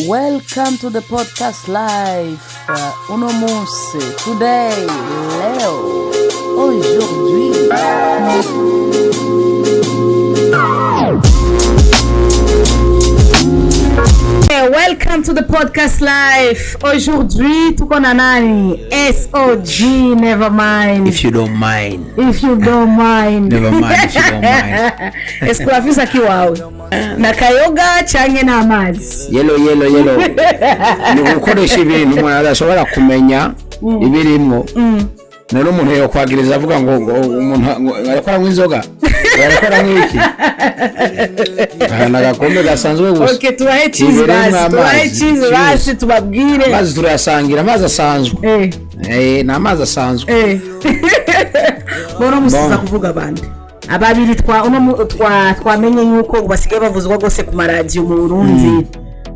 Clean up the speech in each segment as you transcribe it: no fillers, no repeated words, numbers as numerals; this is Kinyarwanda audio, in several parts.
Welcome to the podcast live. Uno Munsi. Today, Leo. Aujourd'hui. Welcome to the podcast live. Aujourd'hui, tuko na nani? SOG, never mind. If you don't mind. If you don't mind. Never mind if you don't mind. Eskulafisa kiwawe. Na kayoga change na amazi. Yellow. Ni gukoresha ibintu umuntu adashobora kumenya ibirimo. None umuntu yo kwagiriza avuga ngo umuntu arakora nk'inzoga. Arakora nk'iki. Nagakombe gasanzwe gusa. Okay, tuwahe cheese basi tubabwire. Mazi turasangira amazi asanzwe. Na amazi asanzwe. Bora musiza kuvuga bande. Ababiri twamenye yuko basigaye bavuzwa gose ku maradiyo mu Burundi.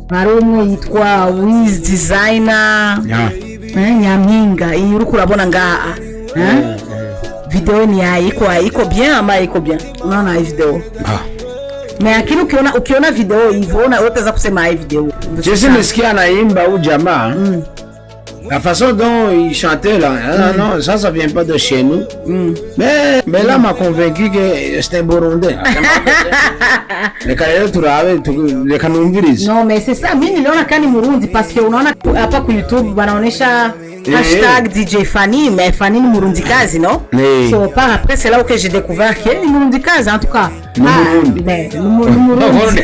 Hari umwe yitwa Wiz Designer. Nyampinga iyi uri kurabona ngaha. Video ni iko bien ama iko bien. Unaona hii video? Mais akini ukiona video hivyo unaweza kusema hii video. Je nimesikia naimba huyu jamaa. La façon dont il chantait là, non, ça vient pas de chez nous. Mais là m'a convaincu que c'était burundais. Les carrières les kanumvirizi. Non, mais c'est ça, mimi niliona kani Murundi parce que unaona hapa ku YouTube wanaonesha hashtag DJ Fanny, mais Fanny ni Murundi kazi, non? So par après c'est là où j'ai découvert que ni Murundi kazi en tout cas. Murundi. Murundi.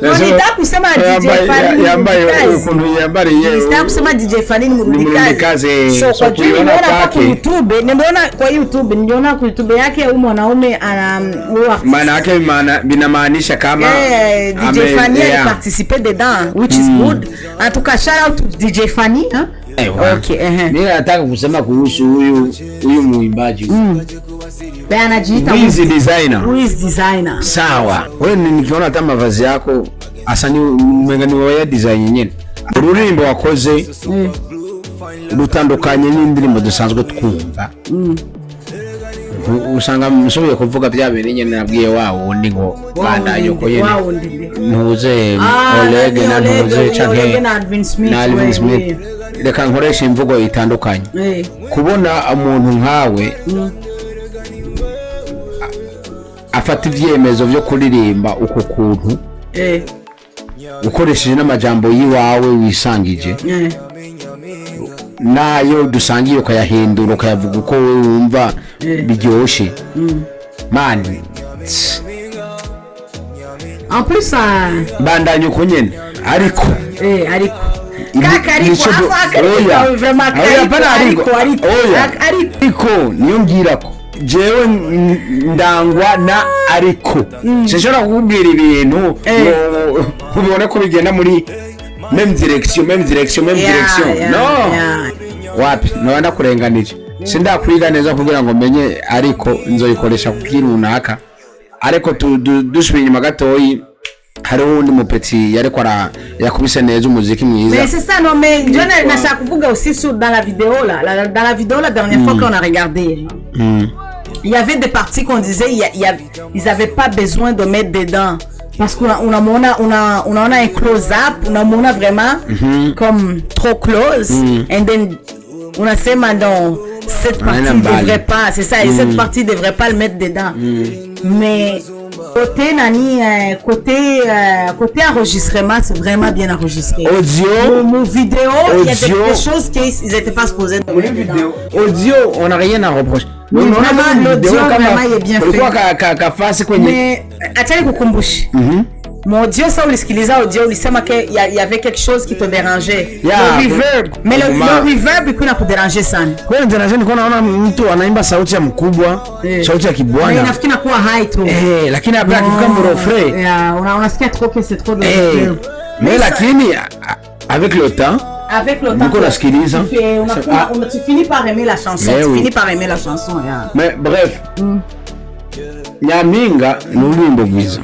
Nita kusema DJ Fanny DJ Fanny ni Murundi kazi. So kwa nimeona kwa YouTube niliona kwa YouTube yake huyu mwanaume ana maana yake binamaanisha kama DJ Fanny participer dedans, which is good. En tout cas, shout out to DJ Fanny, hein? Okay, mimi nataka kusema kuhusu huyu muimbaji. Anajiita Wiz Designer. Wiz Designer. Sawa. Wewe nikiona hata mavazi yako asani umengani wa design nyene. Ururimbo wakoze rutandukanye n'indirimbo dusanzwe twumva. Usanga musoboye kuvuga byabere nyene nabwiye wawo ndi ngo banda yoko yene. Ntuze Oleg na ntuze Chage na Alvin Smith. Reka nkoresha imvugo itandukanye. Kubona umuntu nkawe afata ivyemezo byo kuririmba uko kuntu ukoresheje n'amajambo yiwawe wisangije nayo dusangiye ukayahindura ukayavuga uko wewe wumva biryoshe mani en plus bandanye uko nyene ariko kaka ariko niyo ngirako jewe ndangwa na ariko sishobora kukubwira ibintu ubone ko bigenda muri même direction no wapi nabanda kurenganije sindakwiga neza kugira ngo menye ariko nzoyikoresha kukintu runaka ariko dusubira inyuma gatoyi hari undi mupeti yariko yakubise neza umuziki mwiza. Mais c'est ça, non mais je n'ai kuvuga aussi sur dans la vidéo la dernière fois qu'on a regardé. Il y avait des parties qu'on disait ils avaient pas besoin de mettre dedans parce qu'on a un close up, on a vraiment comme trop close and then on a fait maintenant cette partie devrait pas, c'est ça, et cette partie devrait pas le mettre dedans. Mais côté enregistrement, c'est vraiment bien enregistré. Audio, nos vidéos, il y a des choses qu'ils étaient pas supposés de mettre dedans. Audio, on n'a rien à reprocher. L'audio vraiment il est bien fait. Pourquoi mais acha nikukumbushe. Mon audio ça ulisikiliza audio ulisema que il y avait quelque chose qui te dérangeait. Le reverb. Mais le reverb kuna kudéranger sana. Kwa nini déranger niko naona mtu anaimba sauti ya mkubwa, sauti ya kibwana. Nafikiri na kuwa high tu. Lakini hapa akifika mrofre. Unasikia trop que c'est trop de reverb. Mais lakini avec le temps tu finis par aimer la chanson, Mais bref. Nyampinga n'urimbo bwiza.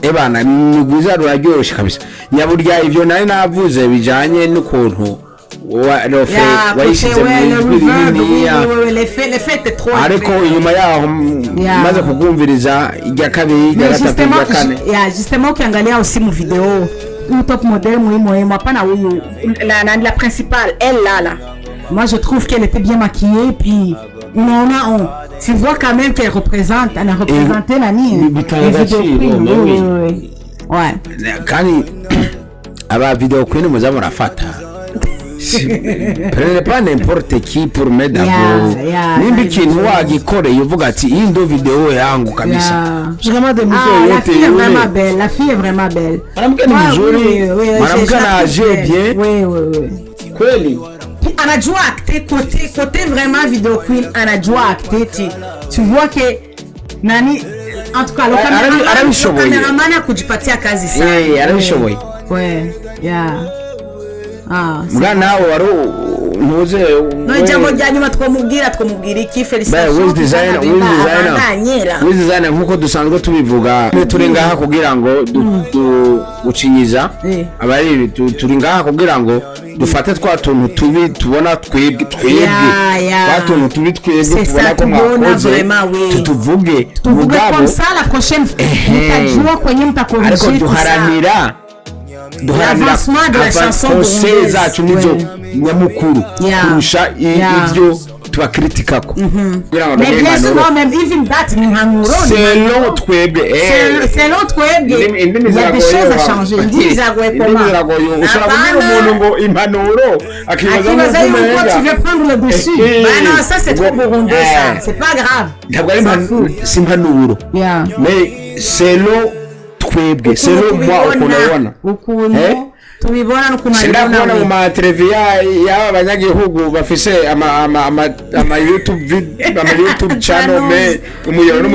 Ebana niguza ruraryoshe kabisa. Nyaburya ivyo nari navuze bijanye n'ukuntu wayishyize mu ijwi rinini, l'effet était trop ariko inyuma yaho maze kugumviriza irya kabiri irya gatatu irya kane. Justement ukiangalia aussi mu video top model muhimu hapana huyu la principale elle là moi je trouve qu'elle était bien maquillée, puis tu vois quand même qu'elle représente, elle a représenté nani ouais kandi aba video queen muza murafata prenez pas n'importe qui pour mettre d'abord nimba ikintu wagikoreye uvuga ati iyi ndo video yangu kabisa. La fille est vraiment belle, la fille est vraiment belle, mwanamke ni mzuri, mwanamke anaje bien kweli, anajua acter côté vraiment video queen, anajua acter, tu vois que nani en tout cas le cameraman akujipatia kazi sana, arabishoboye mwana nawe wari ntuze no jambo rya nyuma twamubwira iki felicitation designer nkuko dusanzwe tubivuga turi ngaha kugira ngo gucinyiza abari turi ngaha kugira ngo dufate twa tuntu tubi tubona twebwe twa tuntu tubi twebwe tubona ko mwakoze tutuvuge comme ça la prochaine mtajua kwenye mtakorejea ariko duharanira l'avancement de la chanson zacu nizo nyamukuru kurusha ibyo tubakritikako. Mais bien souvent même even that ni impanuro, selon twebwe il y a des choses à changer. Indimi zagoye comment umuntu ngo impanuro akibaza yuko tu veux prendre le dessus. Non, ça c'est trop burundais, ça c'est pas grave, ntabwo ari impanuro mais selon twebwe selon moi ukuntu tubibona n'ukuntu ndabona mu mateleviziyo y'aba banyagihugu bafise ama YouTube channel me umuyoro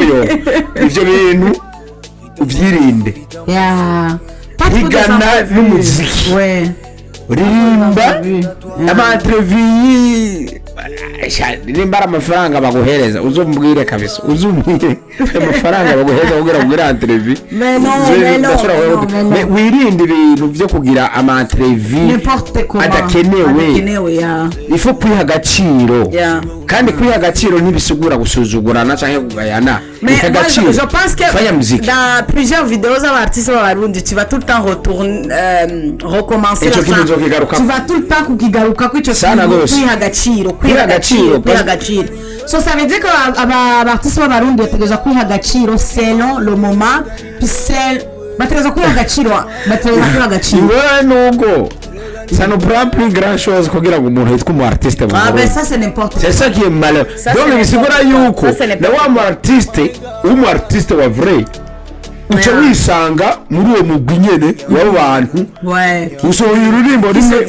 ivyo bintu uvyirinde higana n'umuziki uririmba amateleviziyo nimba amafaranga baguhereza uzombwire kabisa, uzumbwire amafaranga baguhereza kugira ngo ugire entrevue wirinde ibintu byo kugira entrevue adakenewe. Ifo kwiha agaciro kandi kwiha agaciro ntibisugura gusuzugurana cyangwa kugayana. Je pense que dans plusieurs vidéos d'artistes barundi tu vas tout le temps recommencer, tu vas tout le temps kukigaruka ko icyo kwiha agaciro. So ça veut dire que abartistes b'abarundi bategereza kwiha agaciro selon le moment, puis bategereza kwiha agaciro nuko ça ne prend plus grand chose kugira ngo umuntu yitwa umu artiste mu Burundi. Mais ça c'est n'importe quoi, c'est ça qui est malheureux. Donc bisigura yuko na wa umu artiste wa vrai uca wisanga muri uwo mugwi nyene w'abantu usohoye ururimbo rimwe.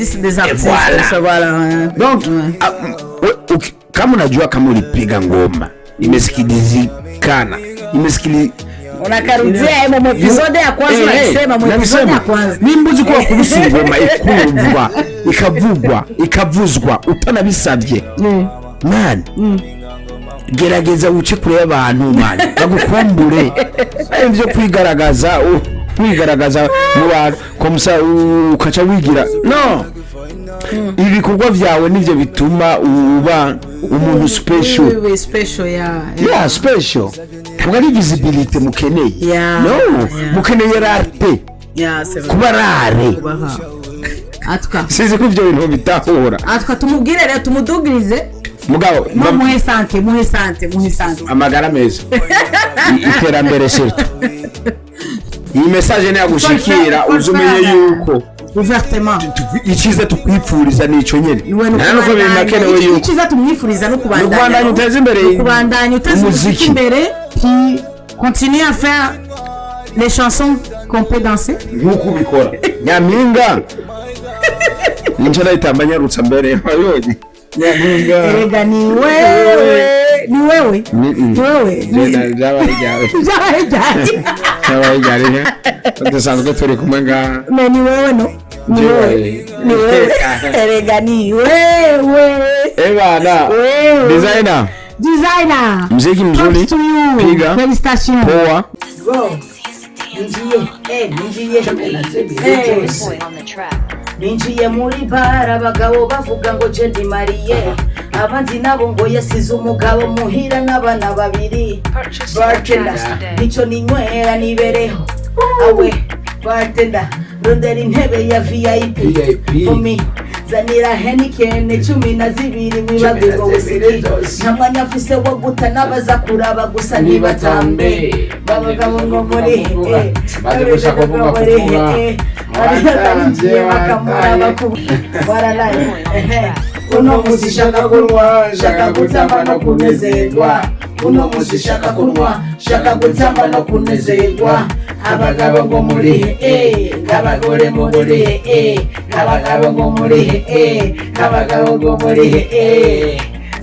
Donc kama unajua kama ulipiga ngoma imesikilizikana unakarudia mu episode ya kwanza nasema mu episode ya kwanza nimbuzi ko kubusa ingoma ikumvwa ikavuzwa utanabisabye man gerageza uce kure y'abantu man bagukumbure ibyo kwigaragaza mu bantu komsa ukaca wigira no ibikorwa byawe nivyo bituma uba umuntu special. Special ntabwo ari visibility mukeneye, no mukeneye rarte kuba rare atwa sizi ko ibyo bintu bitahura atwa tumubwire rero tumudugirize mugabo muhe sante amagara meza iterambere surtout iyi message ne yagushikira uzumenye yuko ouvertement ikiza tukwipfuriza nico nyene nuko bimakenewe yuko ikiza tumwifuriza no kubandanya uteze imbere umuziki imbere puis continuer à faire les chansons qu'on peut danser nkuko ubikora nyampinga ninjira itambanyarutsa mbere yabonye nyampinga erega ni wewe jabaye dusanzwe turi kumwe ngaha ni wewe no ni wewe erega ni wewe bana designer muziki mzuri piga félicitations poa Njiye. ninjiye muri bara abagabo bavuga ngo je ndi mariye abandi nabo ngo yasize umugabo muhira n'abana babiri bartender nico ninywera nibereho awe bartender rondera intebe ya VIP for me zanira Heineken 12 mwibagirwa whisky ntamwanya afise wo guta n'abaza kuraba gusa ntibatambe babagabo ngo muri maze gushaka kuvuga uno musi shaka kunwa shaka gutamba no kunezerwa uno musi shaka kunwa shaka gutamba no kunezerwa abagabo ngo muri n'abagore ngo muri abagabo ngo muri abagabo ngo muri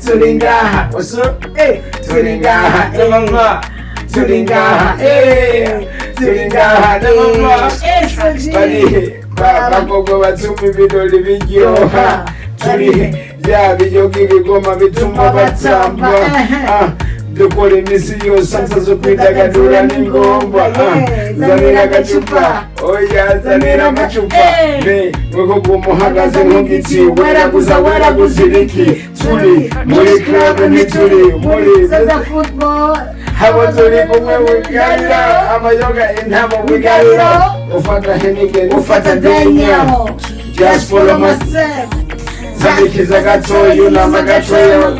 turi ngaha oso turi ngaha mama turi ngaha turi ngaha mama bari bakobwa batuma ibirori biryoha turi bya biyoga ibigoma bituma batamba dukora imisi yose zo kwidagadura ni ngombwa zanira agacupa oya zanira amacupa mweko kumuhagaze nk'igiti waraguze ibiki turi muri club ntituri muri za football habo turi kumwe wigarira amayoga intamo wigarira ufata Heineken ufata Daniel just follow myself Zanikiza gatoyo namagatoyo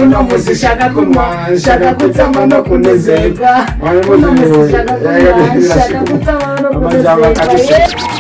uno musi shaka kunwa shaka kutamba no kunezerwa uno musi shaka kunwa shaka kutamba no kunezerwa